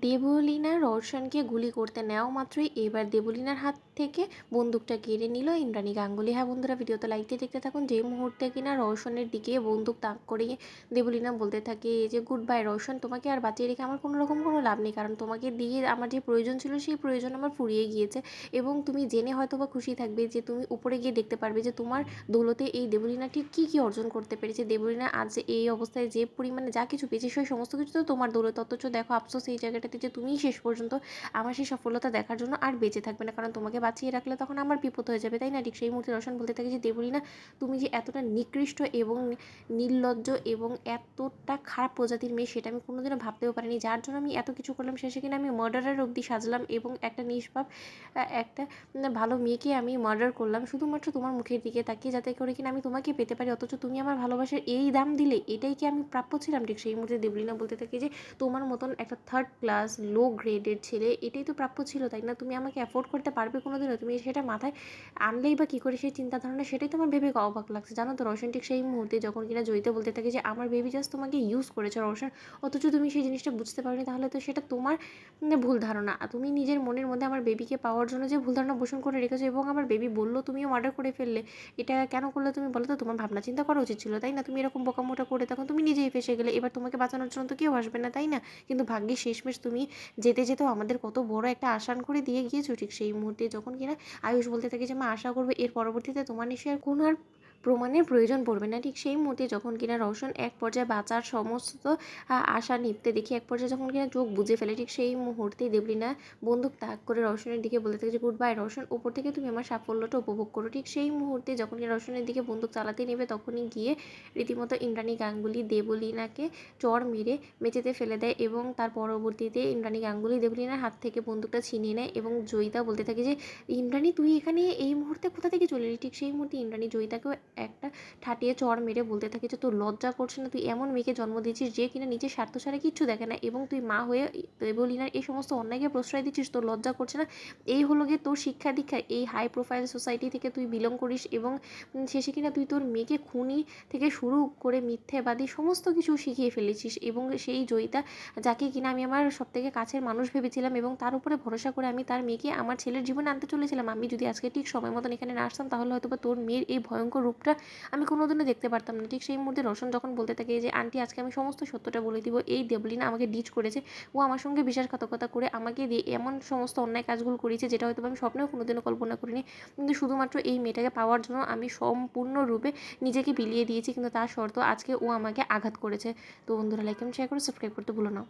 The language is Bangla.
দেবলীনা রওশনকে গুলি করতে নেওয়া মাত্রই এবার দেবলীনার হাত থেকে বন্দুকটা কেড়ে নিল ইন্দ্রাণী গাঙ্গুলি। হ্যাঁ বন্ধুরা, ভিডিওতে লাইক দিয়ে দেখতে থাকুন। যে মুহূর্তে কিনা রওশনের দিকে বন্দুক তাক করে দেবলীনা বলতে থাকে যে গুড বাই রওশন, তোমাকে আর বাঁচিয়ে রেখে আমার কোনো রকম কোনো লাভ নেই, কারণ তোমাকে দিয়ে আমার যে প্রয়োজন ছিল সেই প্রয়োজন আমার ফুরিয়ে গিয়েছে। এবং তুমি জেনে হয়তো বা খুশি থাকবে যে তুমি উপরে গিয়ে দেখতে পারবে যে তোমার দৌলতে এই দেবলীনা ঠিক কী কী অর্জন করতে পেরেছে। দেবলীনা আজ এই অবস্থায় যে পরিমাণে যা কিছু পেয়েছে সেই সমস্ত কিছু তো তোমার দৌলত, অথচ দেখো আফসোস এই জায়গাটাতে যে তুমিই শেষ পর্যন্ত আমার সেই সফলতা দেখার জন্য আর বেঁচে থাকবে না, কারণ তোমাকে বাঁচিয়ে রাখলে তখন আমার বিপদ হয়ে যাবে, তাই না? ঠিক সেই মুহূর্তে রওশন বলতে থাকে যে দেবলীনা, তুমি যে এতটা নিকৃষ্ট এবং নির্লজ্জ এবং এতটা খারাপ প্রজাতির মেয়ে সেটা আমি কোনোদিনও ভাবতেও পারিনি, যার জন্য আমি এত কিছু করলাম, শেষে কিনা আমি মার্ডারের অবধি সাজলাম এবং একটা নিষ্পাপ একটা ভালো মেয়েকে আমি মার্ডার করলাম শুধুমাত্র তোমার মুখের দিকে তাকিয়ে, যাতে করে কিনা আমি তোমাকে পেতে পারি, অথচ তুমি আমার ভালোবাসার এই দাম দিলে, এটাই কি আমি প্রাপ্য ছিলাম? ঠিক সেই মুহূর্তে দেবলীনা বলতে থাকে যে তোমার মতন একটা থার্ড ক্লাস লো গ্রেডের ছেলে এটাই তো প্রাপ্য ছিল, তাই না? তুমি আমাকে অ্যাফোর্ড করতে পারবে কোনোদিনও? তুমি সেটা মাথায় আনলেই বা কী করে সেই চিন্তা ধারণা, সেটাই তোমার ভেবে অবাক লাগছে, জানো তো রওশন। ঠিক সেই মুহূর্তে যখন কিনা জয়িতা বলতে থাকে যে আমার বেবি জাস্ট তোমাকে ইউজ করেছে রওশন, অথচ তুমি সেই জিনিসটা বুঝতে পারোনি, তাহলে তো সেটা তোমার ভুল ধারণা। তুমি নিজের মনের মধ্যে আমার বেবিকে পাওয়ার জন্য যে ভুল ধারণা পোষণ করে রেখেছো এবং আমার বেবি বললো তুমিও মার্ডার করে ফেললে, এটা কেন করলে তুমি বলো তো? তোমার ভাবনা চিন্তা করা উচিত ছিল, তাই না? তুমি এরকম বোকামোটা করে তখন তুমি নিজেই ফেসে গেলে, এবার তোমাকে বাঁচানোর জন্য তো কেউ আসবে না, তাই না? কিন্তু ভাগ্যে শেষমেশ তুমি যেতে যেতেও আমাদের কত বড় একটা আসান করে দিয়ে গিয়েছো। ঠিক সেই মুহূর্তে যখন কিনা আয়ুষ বলতে থাকে যে মা আশা করবে এর পরবর্তীতে তোমার নিশ্চয়ই আর কোনো আর প্রমাণের প্রয়োজন পড়বে না। ঠিক সেই মুহূর্তে যখন কিনা রওশন এক পর্যায়ে বাঁচার সমস্ত আশা নিভতে দেখি এক পর্যায়ে যখন কিনা চোখ বুজে ফেলে, ঠিক সেই মুহূর্তেই দেবলীনা বন্দুক তাক করে রওশনের দিকে বলতে থাকে যে গুড বাই রওশন, উপর থেকে তুমি আমার সাফল্যটা উপভোগ করো। ঠিক সেই মুহূর্তে যখন কিনা রওশনের দিকে বন্দুক চালাতে নেবে, তখনই গিয়ে রীতিমতো ইন্দ্রাণী গাঙ্গুলি দেবলীনাকে চড় মেরে মেঝেতে ফেলে দেয় এবং তার পরবর্তীতে ইন্দ্রাণী গাঙ্গুলি দেবলীনার হাত থেকে বন্দুকটা ছিনিয়ে নেয় এবং জয়িতা বলতে থাকে যে ইন্দ্রাণী তুই এখানে এই মুহূর্তে কোথা থেকে চলে এলি? ঠিক সেই মুহূর্তে ইন্দ্রাণী জয়িতাকেও একটা ঠাটিয়ে চড় মেরে বলতে থাকে যে তোর লজ্জা করছে না? তুই এমন মেয়েকে জন্ম দিয়েছিস যে কিনা নিজের স্বার্থ ছাড়া কিচ্ছু দেখে না, এবং তুই মা হয়ে দেবলীনার এই সমস্ত অন্যায়কে প্রশ্রয় দিচ্ছিস, তোর লজ্জা করছে না? এই হলো গিয়ে তোর শিক্ষা দীক্ষা, এই হাই প্রোফাইল সোসাইটি থেকে তুই বিলং করিস এবং শেষে কিনা তুই তোর মেয়েকে খুনি থেকে শুরু করে মিথ্যেবাদী সমস্ত কিছু শিখিয়ে ফেলেছিস। এবং সেই জয়িতা, যাকে কিনা আমি আমার সবথেকে কাছের মানুষ ভেবেছিলাম এবং তার উপরে ভরসা করে আমি তার মেয়েকে আমার ছেলের জীবনে আনতে চলেছিলাম, আমি যদি আজকে ঠিক সময় মতন এখানে না আসতাম, তাহলে হয়তো বা তোর মেয়ের এই ভয়ঙ্কর রূপটা আমি কোনোদিনও দেখতে পারতাম না। ঠিক সেই মুহূর্তে রওশন যখন বলতে থাকে যে আন্টি আজকে আমি সমস্ত সত্যটা বলে দিব, এই দেবলীনা আমাকে ডিচ করেছে, ও আমার সঙ্গে বিশ্বাসঘাতকতা করে আমাকে দিয়ে এমন সমস্ত অন্যায় কাজগুলো করেছে যেটা হয়তো আমি স্বপ্নেও কোনোদিনও কল্পনা করিনি, কিন্তু শুধুমাত্র এই মেয়েটাকে পাওয়ার জন্য আমি সম্পূর্ণরূপে নিজেকে বিলিয়ে দিয়েছি, কিন্তু তার শর্ত আজকে ও আমাকে আঘাত করেছে। তো বন্ধুরা, লাইক এবং শেয়ার করে সাবস্ক্রাইব করতে ভুলো না।